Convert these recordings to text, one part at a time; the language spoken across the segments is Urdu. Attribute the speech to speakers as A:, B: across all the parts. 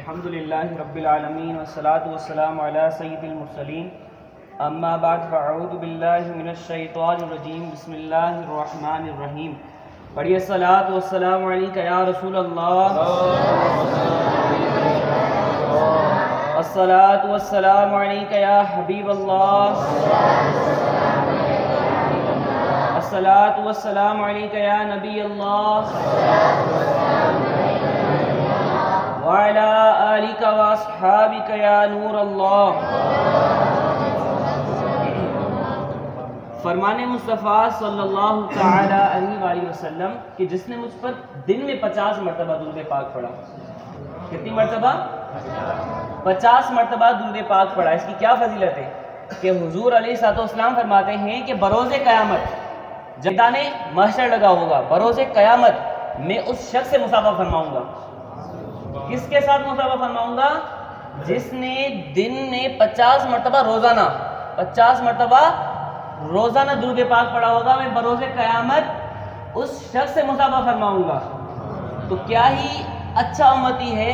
A: الحمد للہ رب العالمین والصلاة والسلام علی سید المرسلین اما بعد فاعوذ باللہ من الشیطان الرجیم بسم اللہ الرحمن الرحیم. پڑھیے الصلاۃ والسلام علیک یا رسول اللہ، الصلاۃ والسلام علیک یا حبیب اللہ، الصلاۃ والسلام علیک یا نبی اللہ وعلى آلك واصحابك یا نور اللہ. فرمان مصطفیٰ صلی اللہ تعالی علیہ وآلہ وسلم کہ جس نے مجھ پر دن میں 50 مرتبہ درود پاک پڑھا. کتنی مرتبہ؟ 50 مرتبہ درود پاک پڑھا. اس کی کیا فضیلت ہے کہ حضور علیہ السلام فرماتے ہیں کہ بروز قیامت جب میدان محشر لگا ہوگا، بروز قیامت میں اس شخص سے مصافحہ فرماؤں گا. کس کے ساتھ مصافحہ فرماؤں گا؟ جس نے دن میں 50 مرتبہ روزانہ درود پاک پڑھا ہوگا. میں بروز قیامت اس شخص سے مصافحہ فرماؤں گا. تو کیا ہی اچھا امتی ہے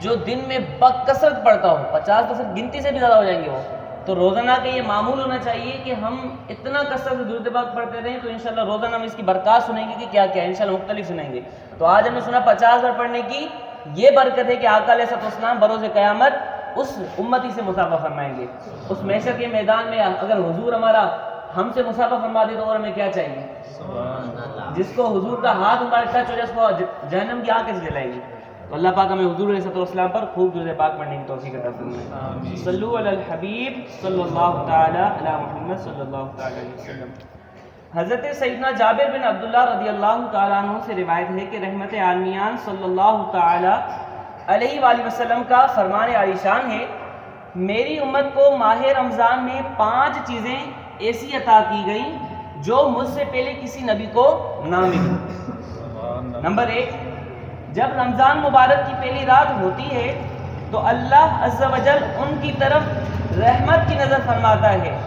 A: جو دن میں بکثرت پڑھتا ہو. 50 گنتی سے بھی زیادہ ہو جائیں گے وہ. تو روزانہ کا یہ معمول ہونا چاہیے کہ ہم اتنا کثرت سے درود پاک پڑھتے رہیں. تو انشاءاللہ روزانہ ہم اس کی برکات سنیں گے کہ کیا کیا ہے. انشاءاللہ مختلف سنیں گے. تو آج ہم نے سنا 50 بار پڑھنے کی یہ برکت ہے کہ آقا علیہ السلام بروز قیامت اس امتی سے مصافحہ فرمائیں گے. اس محشر کے میدان میں اگر حضور ہمارا ہم سے مصافحہ فرما دے تو اور ہمیں کیا چاہیے؟ جس کو حضور کا ہاتھ ہمارے ٹچ ہو جائے اس کو جہنم کی آگ کیسے جلائے گی؟ تو اللہ پاک ہمیں حضور علیہ السلام پر خوب درود پاک پڑھنے کی توفیق عطا فرمائے. صلو علی الحبیب صلی اللہ تعالی علی محمد صلی اللہ تعالی علیہ وسلم. حضرت سیدنا جابر بن عبداللہ رضی اللہ تعالیٰ عنہ سے روایت ہے کہ رحمت عالمیان صلی اللہ تعالی علیہ وآلہ وسلم کا فرمان عالی شان ہے، میری امت کو ماہ رمضان میں 5 چیزیں ایسی عطا کی گئیں جو مجھ سے پہلے کسی نبی کو نہ ملی. نمبر 1، جب رمضان مبارک کی پہلی رات ہوتی ہے تو اللہ عز و جل ان کی طرف رحمت کی نظر فرماتا ہے،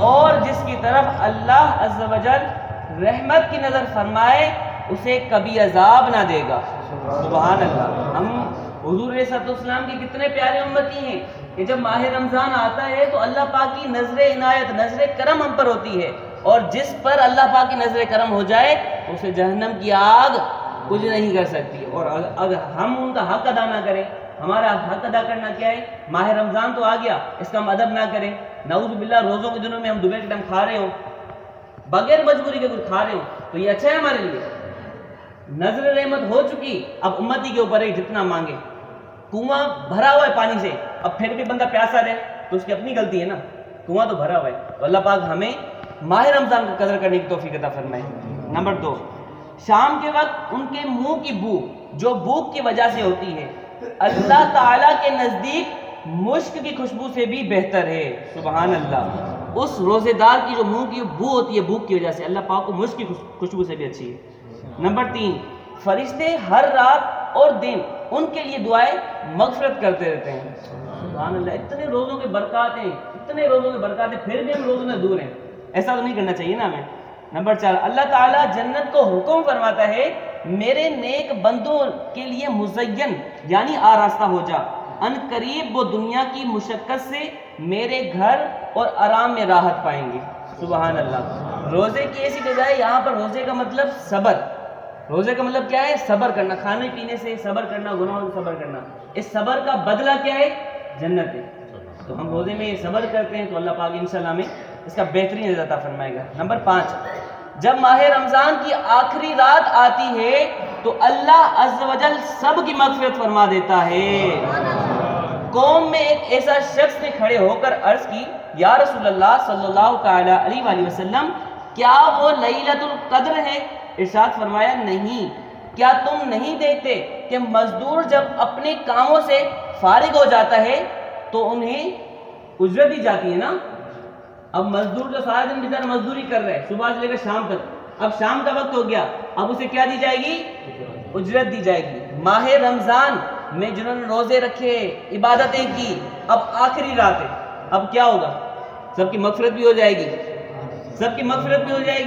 A: اور جس کی طرف اللہ عز و جل رحمت کی نظر فرمائے اسے کبھی عذاب نہ دے گا. سبحان اللہ. ہم حضور علیہ السلام کے کتنے پیارے امتی ہیں کہ جب ماہ رمضان آتا ہے تو اللہ پاک کی نظر عنایت، نظر کرم ہم پر ہوتی ہے، اور جس پر اللہ پاک کی نظر کرم ہو جائے اسے جہنم کی آگ کچھ نہیں کر سکتی. اور اگر ہم ان کا حق ادا نہ کریں، ہمارا حق ادا کرنا کیا ہے؟ ماہ رمضان تو آ گیا، اس کا ہم ادب نہ کریں. نعوذ باللہ روزوں کے دنوں میں ہم دوپہر کے ٹائم کھا رہے ہوں، بغیر مجبوری کے کچھ کھا رہے ہوں، تو یہ اچھا ہے ہمارے لیے؟ نظر رحمت ہو چکی، اب امتی کے اوپر ہے جتنا مانگے. کنواں بھرا ہوا ہے پانی سے، اب پھر بھی بندہ پیاسا رہے تو اس کی اپنی غلطی ہے نا. کنواں تو بھرا ہوا ہے. تو اللہ پاک ہمیں ماہ رمضان کا قدر کرنے کی توفیق عطا فرمائے. نمبر 2، شام کے وقت ان کے منہ کی بو جو بھوک کی وجہ سے ہوتی ہے اللہ تعالیٰ کے نزدیک مشک کی خوشبو سے بھی بہتر ہے. سبحان اللہ. اس روزے دار کی جو منہ کی بو ہوتی ہے بھوک کی وجہ سے، اللہ پاک کو مشک کی خوشبو سے بھی اچھی ہے. نمبر 3، فرشتے ہر رات اور دن ان کے لیے دعائیں مغفرت کرتے رہتے ہیں. سبحان اللہ. اتنے روزوں کے برکات ہیں، پھر بھی ہم روزوں میں دور ہیں. ایسا تو نہیں کرنا چاہیے نا ہمیں. نمبر 4، اللہ تعالیٰ جنت کو حکم فرماتا ہے میرے نیک بندوں کے لیے مزین یعنی آراستہ ہو جا، ان قریب وہ دنیا کی مشقت سے میرے گھر اور آرام میں راحت پائیں گے. سبحان اللہ. روزے کی ایسی جگہ ہے، یہاں پر روزے کا مطلب صبر. روزے کا مطلب کیا ہے؟ صبر کرنا. کھانے پینے سے صبر کرنا، گناہوں سے صبر کرنا. اس صبر کا بدلہ کیا ہے؟ جنت ہے. تو ہم روزے میں صبر کرتے ہیں تو اللہ پاک انشاءاللہ ہمیں اس کا بہترین رزق عطا فرمائے گا. نمبر 5، جب ماہ رمضان کی آخری رات آتی ہے تو اللہ عز و جل سب کی مغفرت فرما دیتا ہے. قوم میں ایک ایسا شخص نے کھڑے ہو کر عرض کی، یا رسول اللہ صلی اللہ تعالی علیہ وآلہ وسلم، کیا وہ لیلۃ القدر ہے؟ ارشاد فرمایا، نہیں. کیا تم نہیں دیکھتے کہ مزدور جب اپنے کاموں سے فارغ ہو جاتا ہے تو انہیں اجرت دی جاتی ہے نا. اب مزدور جو سارا دن بیچارہ مزدوری کر رہے ہیں صبح سے لے کر شام تک، اب شام کا وقت ہو گیا، اب اسے کیا دی جائے گی؟ اجرت دی جائے گی. ماہ رمضان میں جنہوں نے روزے رکھے، عبادتیں کی، اب آخری رات ہے، اب کیا ہوگا؟ سب کی مغفرت بھی ہو جائے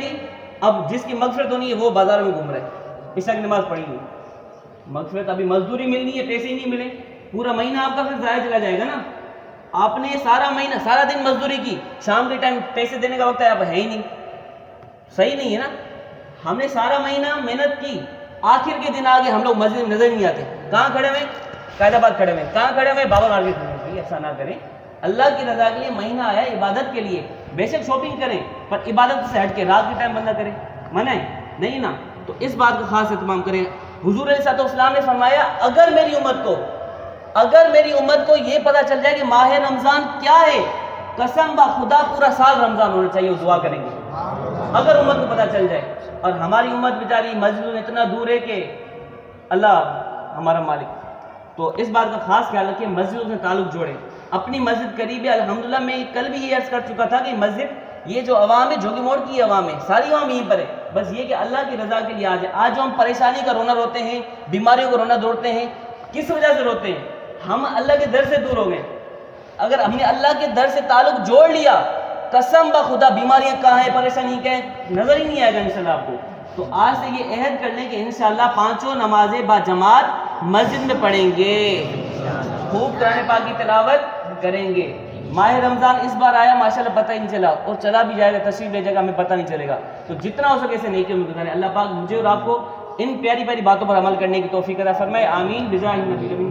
A: گی. اب جس کی مغفرت ہونی ہے وہ بازار میں گھوم رہے، عشاء کی نماز پڑھی ہے، مغفرت ابھی مزدوری ملنی ہے، پیسے ہی نہیں ملے. پورا مہینہ آپ کا پھر ضائع چلا جائے گا نا. آپ نے سارا مہینہ سارا دن مزدوری کی, شام کے ٹائم پیسے دینے کا وقت ہے, اب ہے ہی نہیں, صحیح نہیں ہے نا. ہم نے سارا مہینہ محنت کی, آخر کے دن آگے ہم لوگ مسجد میں نظر نہیں آتے. کہاں کھڑے ہوئے؟ قائد آباد کھڑے ہوئے. کہاں کھڑے ہوئے؟ بابا مارکیٹ کھڑے ہوئے. ایسا نہ کریں, اللہ کی رضا کے لیے مہینہ آیا عبادت کے لیے. بے شک شاپنگ کریں پر عبادت سے ہٹ کے رات کے ٹائم بندہ کرے, منع ہے نہیں نا. تو اس بات کا خاص اہتمام کریں. حضور علیہ السلام نے فرمایا اگر میری امت کو یہ پتہ چل جائے کہ ماہ رمضان کیا ہے, قسم با خدا پورا سال رمضان ہونا چاہیے, وہ دعا کریں گے اگر امت کو پتہ چل جائے. اور ہماری امت بیچاری مسجد میں اتنا دور ہے کہ اللہ ہمارا مالک. تو اس بات کا خاص خیال رکھیں, مسجدوں سے تعلق جوڑیں. اپنی مسجد قریب ہے الحمدللہ. میں کل بھی یہ عرض کر چکا تھا کہ مسجد یہ جو عوام ہے, جوگی موڑ کی عوام ہے, ساری عوام یہیں پر ہے, بس یہ کہ اللہ کی رضا کے لیے آ جائے. آج جو ہم پریشانی کا رونا روتے ہیں, بیماریوں کا رونا دوڑتے ہیں, کس وجہ سے روتے ہیں؟ ہم اللہ کے در سے دور ہو گئے. اگر ہم نے اللہ کے در سے تعلق جوڑ لیا, قسم بخدا بیماریاں کہاں ہیں, پریشانی کیا ہے, نظر ہی نہیں آئے گا انشاءاللہ آپ کو. تو آج سے یہ عہد کر لیں کہ انشاءاللہ 5 نمازیں با جماعت مسجد میں پڑھیں گے, خوب قرآن پاک کی تلاوت کریں گے. ماہ رمضان اس بار آیا ماشاءاللہ پتہ ہی نہیں چلا, اور چلا بھی جائے گا, تشریف لے جائے گا, ہمیں پتہ نہیں چلے گا. تو جتنا ہو سکے اسے نیکی میں گزاریں. اللہ پاک مجھے اور آپ کو ان پیاری پیاری باتوں پر عمل کرنے کی توفیق عطا فرمائے. آمین بجاہ النبی.